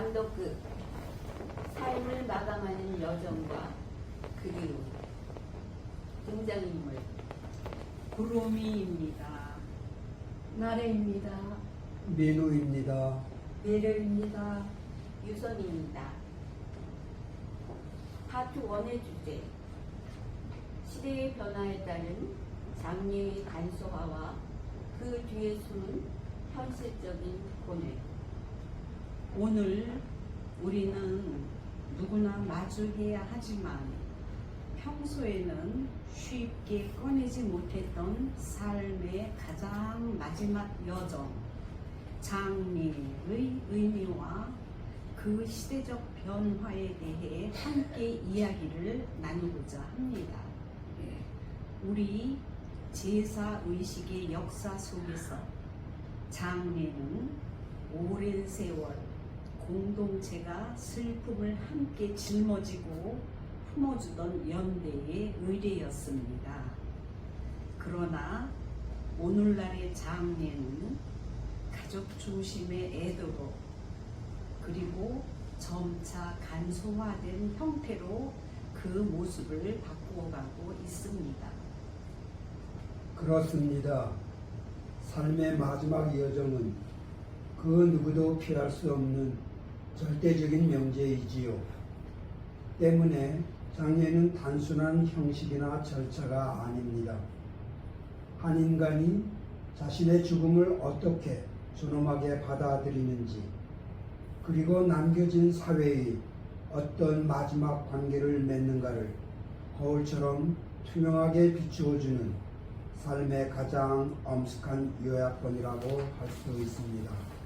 남도끝 삶을 마감하는 여정과 그리움. 등장인물 구름이입니다. 나래입니다. 민우입니다. 미래입니다. 유선입니다. 파트 1의 주제 시대의 변화에 따른 장래의 간소화와 그 뒤에 숨은 현실적인 고뇌. 오늘 우리는 누구나 마주해야 하지만 평소에는 쉽게 꺼내지 못했던 삶의 가장 마지막 여정, 장래의 의미와 그 시대적 변화에 대해 함께 이야기를 나누고자 합니다. 우리 제사의식의 역사 속에서 장래는 오랜 세월 공동체가 슬픔을 함께 짊어지고 품어주던 연대의 의례였습니다. 그러나 오늘날의 장래는 가족 중심의 애도로 그리고 점차 간소화된 형태로 그 모습을 바꾸어가고 있습니다. 그렇습니다. 삶의 마지막 여정은 그 누구도 피할 수 없는 절대적인 명제이지요. 때문에 장례는 단순한 형식이나 절차가 아닙니다. 한 인간이 자신의 죽음을 어떻게 존엄하게 받아들이는지, 그리고 남겨진 사회의 어떤 마지막 관계를 맺는가를 거울처럼 투명하게 비추어주는 삶의 가장 엄숙한 요약본이라고 할 수 있습니다.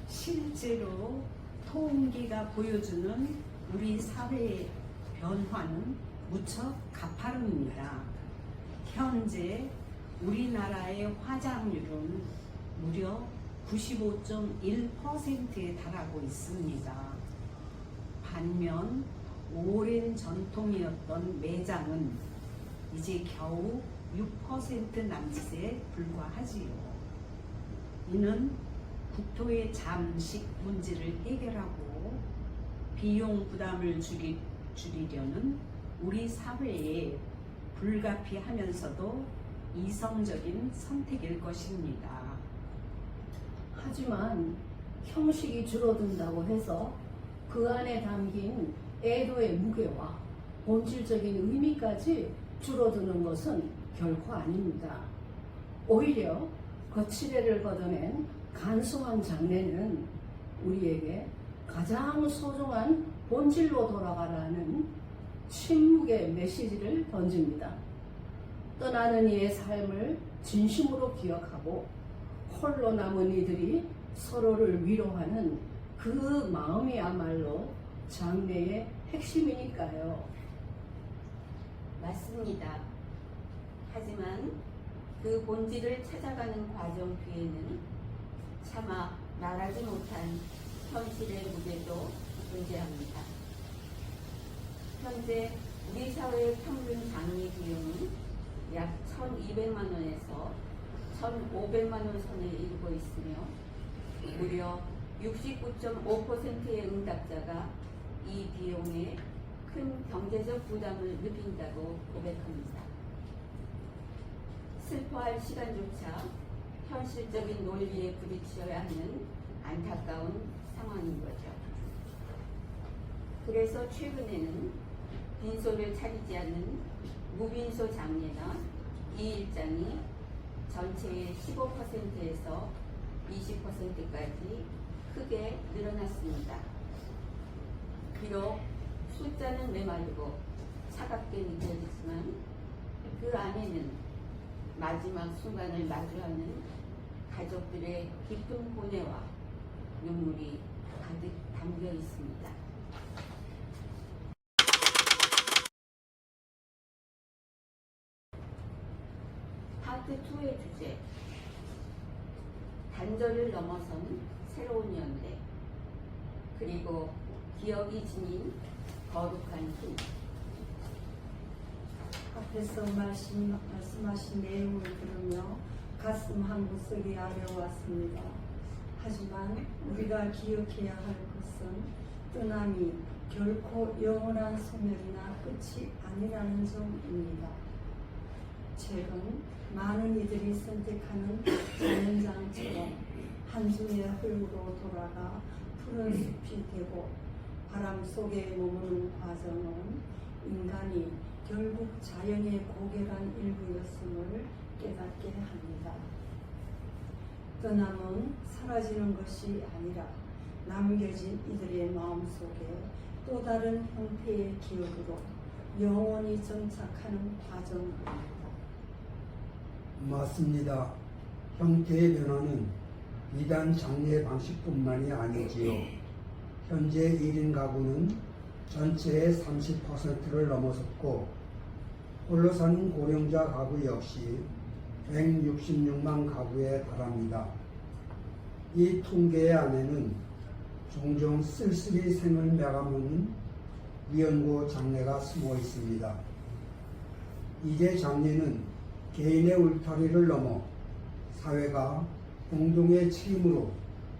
실제로 통계가 보여주는 우리 사회의 변화는 무척 가파릅니다. 현재 우리나라의 화장률은 무려 95.1%에 달하고 있습니다. 반면 오랜 전통이었던 매장은 이제 겨우 6% 남짓에 불과하지요. 이는 국토의 잠식 문제를 해결하고 비용 부담을 줄이려는 우리 사회에 불가피하면서도 이성적인 선택일 것입니다. 하지만 형식이 줄어든다고 해서 그 안에 담긴 애도의 무게와 본질적인 의미까지 줄어드는 것은 결코 아닙니다. 오히려 거칠애를 걷어낸 간소한 장래는 우리에게 가장 소중한 본질로 돌아가라는 침묵의 메시지를 던집니다. 떠나는 이의 삶을 진심으로 기억하고 홀로 남은 이들이 서로를 위로하는 그 마음이야말로 장래의 핵심이니까요. 맞습니다. 하지만 그 본질을 찾아가는 과정 뒤에는 차마 말하지 못한 현실의 무게도 존재합니다. 현재 우리 사회의 평균 장례 비용은 약 1,200만 원에서 1,500만 원 선에 이르고 있으며 무려 69.5%의 응답자가 이 비용에 큰 경제적 부담을 느낀다고 고백합니다. 슬퍼할 시간조차 현실적인 논리에 부딪혀야 하는 안타까운 상황인 거죠. 그래서 최근에는 빈소를 차리지 않는 무빈소 장례나 이 일장이 전체의 15%에서 20%까지 크게 늘어났습니다. 비록 숫자는 메마르고 차갑게 느껴지지만 그 안에는 마지막 순간을 마주하는 가족들의 깊은 고뇌와 눈물이 가득 담겨 있습니다. 파트 2의 주제 단절을 넘어선 새로운 연대 그리고 기억이 지닌 거룩한 힘. 앞에서 말씀하신 내용을 들으며 가슴 한구석이 아려왔습니다. 하지만 우리가 기억해야 할 것은 떠남이 결코 영원한 소멸이나 끝이 아니라는 점입니다. 최근 많은 이들이 선택하는 자연장처럼 한 주의 흙으로 돌아가 푸른 숲이 되고 바람 속에 머무는 과정은 인간이 결국 자연의 고결한 일부였음을 깨닫게 합니다. 떠남은 사라지는 것이 아니라 남겨진 이들의 마음속에 또 다른 형태의 기억으로 영원히 정착하는 과정입니다. 맞습니다. 형태의 변화는 비단 장례 방식뿐만이 아니지요. 현재 1인 가구는 전체의 30%를 넘어섰고 홀로 사는 고령자 가구 역시 166만 가구에 달합니다. 이 통계의 안에는 종종 쓸쓸히 생을 매감하는 위연고 장례가 숨어 있습니다. 이제 장례는 개인의 울타리를 넘어 사회가 공동의 책임으로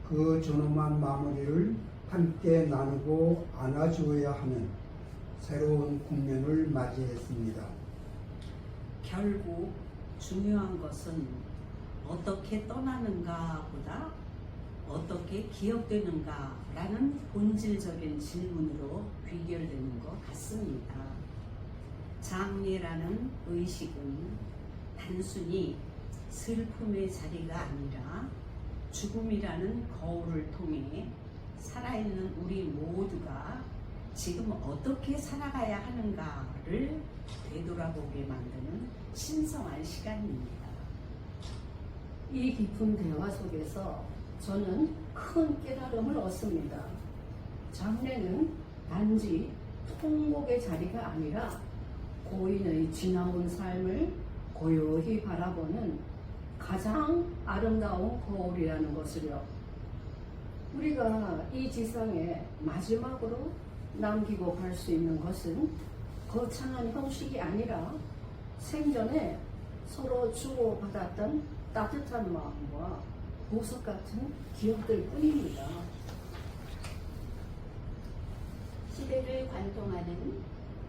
그 존엄한 마무리를 함께 나누고 안아주어야 하는 새로운 국면을 맞이했습니다. 결국 중요한 것은 어떻게 떠나는가 보다 어떻게 기억되는가라는 본질적인 질문으로 귀결되는 것 같습니다. 장례라는 의식은 단순히 슬픔의 자리가 아니라 죽음이라는 거울을 통해 살아있는 우리 모두가 지금 어떻게 살아가야 하는가를 되돌아보게 만드는 신성한 시간입니다. 이 깊은 대화 속에서 저는 큰 깨달음을 얻습니다. 장례는 단지 통곡의 자리가 아니라 고인의 지나온 삶을 고요히 바라보는 가장 아름다운 거울이라는 것을요. 우리가 이 지상에 마지막으로 남기고 갈 수 있는 것은 거창한 형식이 아니라 생전에 서로 주고받았던 따뜻한 마음과 보석 같은 기억들 뿐입니다. 시대를 관통하는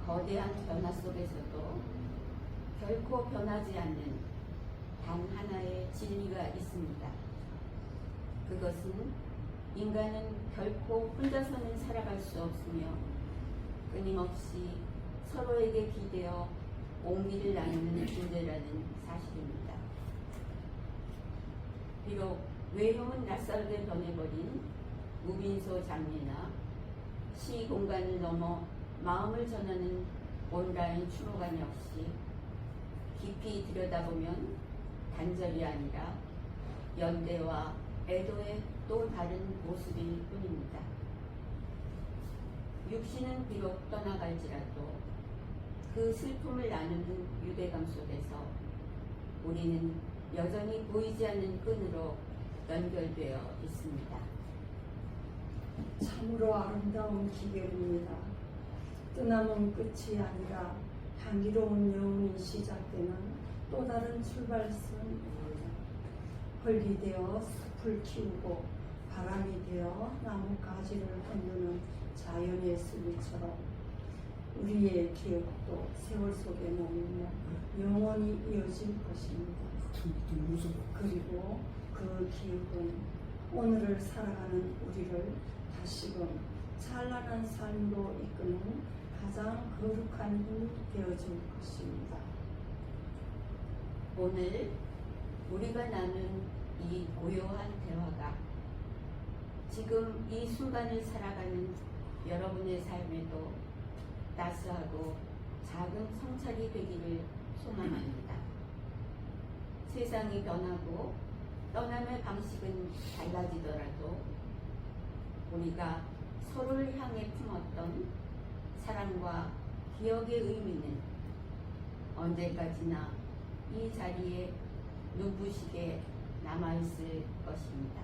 거대한 변화 속에서도 결코 변하지 않는 단 하나의 진리가 있습니다. 그것은 인간은 결코 혼자서는 살아갈 수 없으며 끊임없이 서로에게 기대어 온기를 나누는 존재라는 사실입니다. 비록 외형은 낯설게 변해버린 무빈소 장례나 시 공간을 넘어 마음을 전하는 온라인 추모관 역시 깊이 들여다보면 단절이 아니라 연대와 애도의 또 다른 모습일 뿐입니다. 육신은 비록 떠나갈지라도 그 슬픔을 나누는 유대감 속에서 우리는 여전히 보이지 않는 끈으로 연결되어 있습니다. 참으로 아름다운 기별입니다. 떠남은 끝이 아니라 향기로운 여운이 시작되는 또 다른 출발선입니다. 흙이 되어 숲을 키우고 바람이 되어 나무 가지를 흔드는 자연의 습기처럼 우리의 기억도 세월 속에 머물며 영원히 이어질 것입니다. 그리고 그 기억은 오늘을 살아가는 우리를 다시금 찬란한 삶으로 이끄는 가장 거룩한 힘이 되어줄 것입니다. 오늘 우리가 나눈 이 고요한 대화가 지금 이 순간을 살아가는 여러분의 삶에도 따스하고 작은 성찰이 되기를 소망합니다. 세상이 변하고 떠남의 방식은 달라지더라도 우리가 서로를 향해 품었던 사랑과 기억의 의미는 언제까지나 이 자리에 눈부시게 남아있을 것입니다.